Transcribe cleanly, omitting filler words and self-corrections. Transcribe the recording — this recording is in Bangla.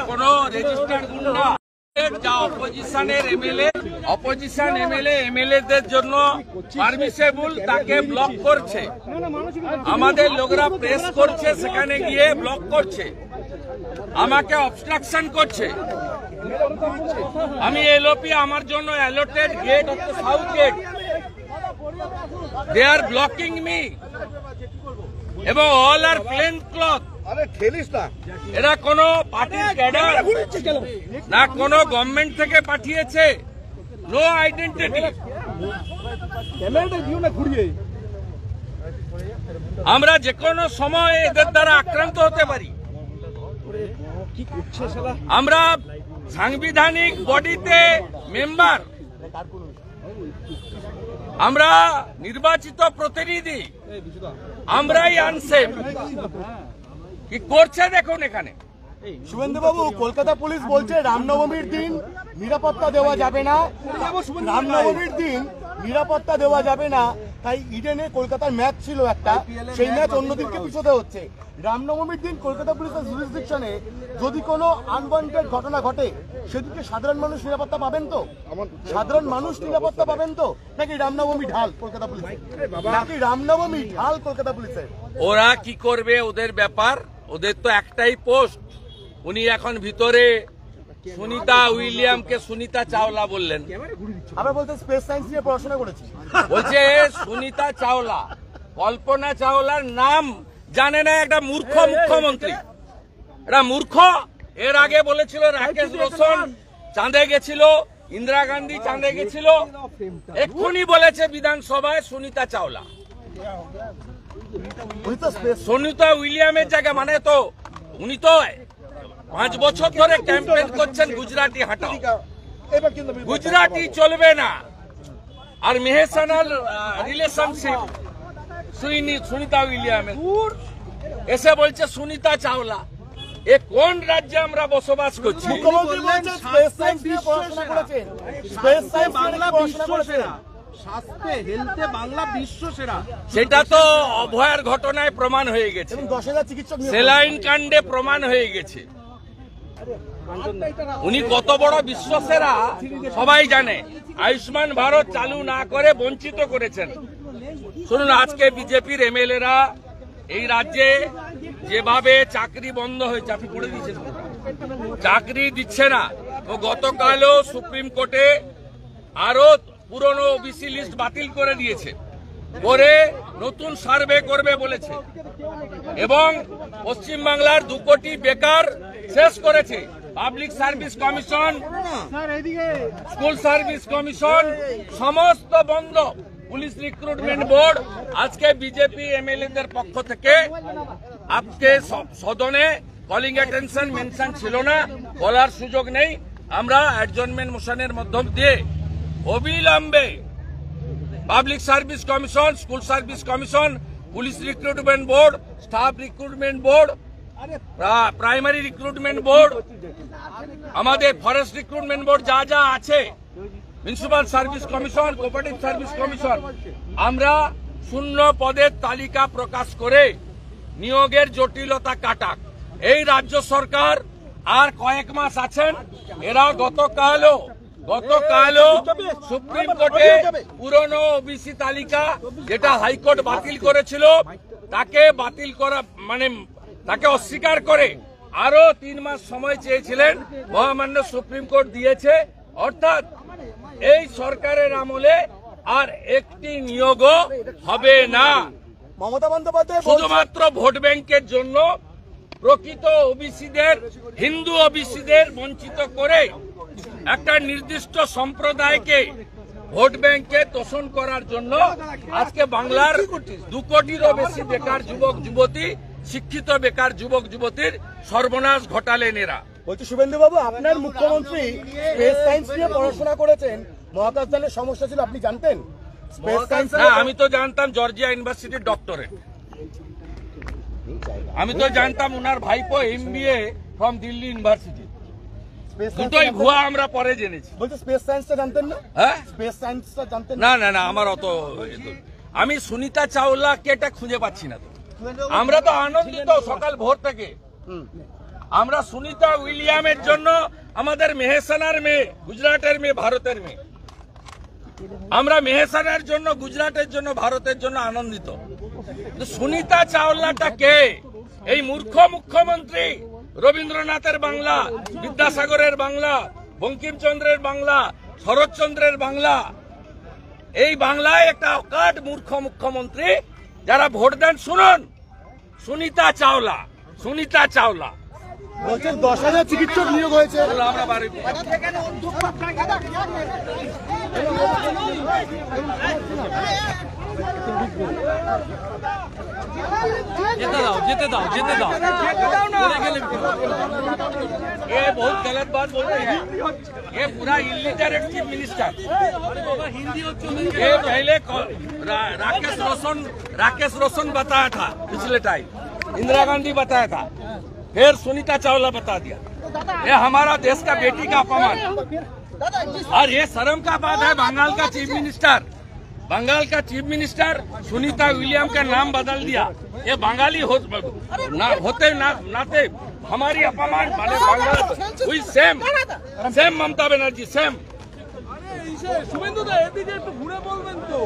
কোনো রেজিস্টার্ড গুন্ডা যা অপোজিশন এমএলএদের জন্য পারমিসেবল তাকে ব্লক করছে। আমাদের লোকরা প্রেস করছে, সেখানে গিয়ে ব্লক করছে, আমাকে অবস্ট্রাকশন করছে। আমি এলওপি আমার জন্য অ্যালটেড গেট হচ্ছে সাউথ গেট, দে আর ব্লকিং মি এবং অল আর প্লেন ক্লথ। এরা কোন পার্টির ক্যাডার না, কোন গভর্নমেন্ট থেকে পাঠিয়েছে, নো আইডেন্টিটি। আমরা যে কোনো সময় এদের দ্বারা আক্রান্ত হতে পারি। আমরা সাংবিধানিক বডিতে মেম্বার, আমরা নির্বাচিত প্রতিনিধি, আমরাই আনসেফ। কি করছে দেখুন এখানে। শুভেন্দুবাবু, কলকাতা পুলিশ বলছে রামনবমীর দিন নিরাপত্তা দেওয়া যাবে না, রামনবমীর দিন নিরাপত্তা দেওয়া যাবে না। তাই ইডেনে কলকাতার ম্যাচ ছিল একটা, সেই ম্যাচ অন্যদিনকে পিছোতে হচ্ছে। রামনবমীর দিন কলকাতা পুলিশের জুরিসডিকশনে যদি কোনো আনওয়ান্টেড ঘটনা ঘটে, সেদিকে সাধারণ মানুষ নিরাপত্তা পাবেন তো? সাধারণ মানুষ নিরাপত্তা পাবেন তো? নাকি রামনবমী ঢাল কলকাতা পুলিশের? নাকি রামনবমী ঢাল কলকাতা পুলিশের? ওরা কি করবে ওদের ব্যাপার, ওদের তো একটাই পোস্ট। উনি এখন ভিতরে সুনিতা উইলিয়ামকে সুনিতা চাওলা বললেন। আমরা বলতে স্পেস সায়েন্স নিয়ে পড়াশোনা করেছি। বলছে সুনিতা চাওলা, কল্পনা চাওলার নাম জানে না একটা মূর্খ মুখ্যমন্ত্রী। এটা মূর্খ। এর আগে বলেছিল রাকেশ রোশন চাঁদে গেছিল, ইন্দিরা গান্ধী চাঁদে গেছিল, এক্ষুনি বলেছে বিধানসভায় সুনিতা চাওলা। সুনিতা উইলিয়ামের জায়গা মানে তো উনি তো 5 বছর ধরে ক্যাম্পেইন করছেন গুজরাটি হাঁটাও, গুজরাটি চলবে না। আর মেহসানাল রিলেশনশিপ সুনিতা উইলিয়ামের, এসে বলছে সুনিতা চাওলা। এ কোন রাজ্যে আমরা বসবাস করছি? মুখ্যমন্ত্রী বলছেন স্পেস সায়েন্স নিয়ে পড়াশোনা করেছেন, স্পেস সায়েন্স বাংলা বিশ্বসেরা, স্বাস্থ্যে হেলথে বাংলা বিশ্বসেরা। সেটা তো অভয়ার ঘটনায় প্রমাণ হয়ে গেছে, 10,000 চিকিৎসক, সেলাইন কাণ্ডে প্রমাণ হয়ে গেছে। উনি কত বড় বিশ্বসেরা সবাই জানে। আয়ুষ্মান ভারত চালু না করে বঞ্চিত করেছেন। শুনুন, আজকে বিজেপির এমএলএরা এই রাজ্যে যেভাবে চাকরি বন্ধ হয়েছে, আপনি পড়ে দিচ্ছেন, চাকরি দিচ্ছে না। ও গতকালও সুপ্রিম কোর্টে আরো পুরনো ওবিসি লিস্ট বাতিল করে দিয়েছে, করে নতুন সার্ভে করবে বলেছে, এবং পশ্চিমবাংলার 2 কোটি বেকার শেষ করেছে। Public service commission, school service commission সমস্ত বন্ধ। পুলিশ রিক্রুটমেন্ট বোর্ড আজকে বিজেপি এমএলএদের পক্ষ থেকে আজকে সদনে কলিং অ্যাটেনশন মেনশন ছিল না, বলার সুযোগ নেই। আমরা অ্যাডজর্নমেন্ট মোশনের মাধ্যম দিয়ে অবিলম্বে public service commission, school service commission, police recruitment board, staff recruitment board, primary recruitment board, আমাদের ফরেস্ট রিক্রুটমেন্ট বোর্ড যা যা আছে, municipal service commission, cooperative service commission, আমরা শূন্য পদের তালিকা প্রকাশ করে নিয়োগের জটিলতা কাটাক। এই রাজ্য সরকার আর কয়েক মাস আছেন। এরা গতকালও সুপ্রিম কোর্টে পুরনো ওবিসি তালিকা যেটা হাইকোর্ট বাতিল করেছিল, তাকে বাতিল করা মানে তাকে অস্বীকার করে আরো 3 মাস সময় চেয়েছিলেন, মহামান্য সুপ্রিম কোর্ট দিয়েছে। অর্থাৎ এই সরকারের আমলে আর একটি নিয়োগও হবে না। মমতা বন্দ্যোপাধ্যায় শুধুমাত্র ভোট ব্যাংকের জন্য প্রকৃত ওবিসিদের, হিন্দু ওবিসিদের বঞ্চিত করে একটা নির্দিষ্ট সম্প্রদায়কে ভোট ব্যাংকে তোষণ করার জন্য আজকে বাংলার 2 কোটিরও বেশি বেকার যুবক যুবতী, শিক্ষিত বেকার যুবক যুবতীর সর্বনাশ ঘটালেন এরা। বলছি শুভেন্দুবাবু, আপনার মুখ্যমন্ত্রী স্পেস সায়েন্স নিয়ে পড়াশোনা করেছেন, মহাকাশযানের সমস্যা ছিল আপনি জানতেন? স্পেস সায়েন্স না, আমি তো জানতাম জর্জিয়া ইউনিভার্সিটির ডক্টরেট। আমি তো জানতাম ওনার ভাইপো MBA ফ্রম দিল্লি ইউনিভার্সিটি। দুটোই ভুয়া, আমরা পরে জেনেছি। বলছে স্পেস সায়েন্সটা জানতেন না? হ্যাঁ, স্পেস সায়েন্সটা জানতেন না? না না, আমার অত, আমি সুনিতা চাওলা কেটা খুঁজে পাচ্ছি না। তো আমরা তো আনন্দিত সকাল ভোর থেকে। আমরা সুনিতা উইলিয়ামের জন্য, আমাদের মেহসানার মেয়ে, গুজরাটের মেয়ে, ভারতের মেয়ে, আমরা মেহসানার জন্য, গুজরাটের জন্য, ভারতের জন্য আনন্দিত। সুনিতা চাওলাটা কে? এই মূর্খ মুখ্যমন্ত্রী রবীন্দ্রনাথের বাংলা, বিদ্যাসাগরের বাংলা, বঙ্কিমচন্দ্রের বাংলা, শরৎচন্দ্রের বাংলা, এই বাংলায় একটা অকাট মূর্খ মুখ্যমন্ত্রী। যারা ভোট দেন শুনুন, সুনিতা চাওলা, সুনিতা চাওলা বলছেন 10,000 চিকিৎসক নিয়োগ হয়েছে। আমরা বাড়ি যেতে দাও ये बहुत गलत बात बोल रहे हैं। ये पूरा इलिटरेट चीफ मिनिस्टर। ये पहले राकेश रोशन बताया था पिछले टाइम, इंदिरा गांधी बताया था, फिर सुनीता चावला बता दिया। ये हमारा देश का बेटी का अपमान, और ये शर्म का बात है। बंगाल का चीफ मिनिस्टर, बंगाल का चीफ मिनिस्टर सुनीता विलियम का नाम बदल दिया। ये बंगाली होते नाते हमारी अपमान वाले बंगाल हुई। Same Mamata Banerjee, same. শুভেন্দু দা এদিকে একটু ঘুরে বলবেন তো।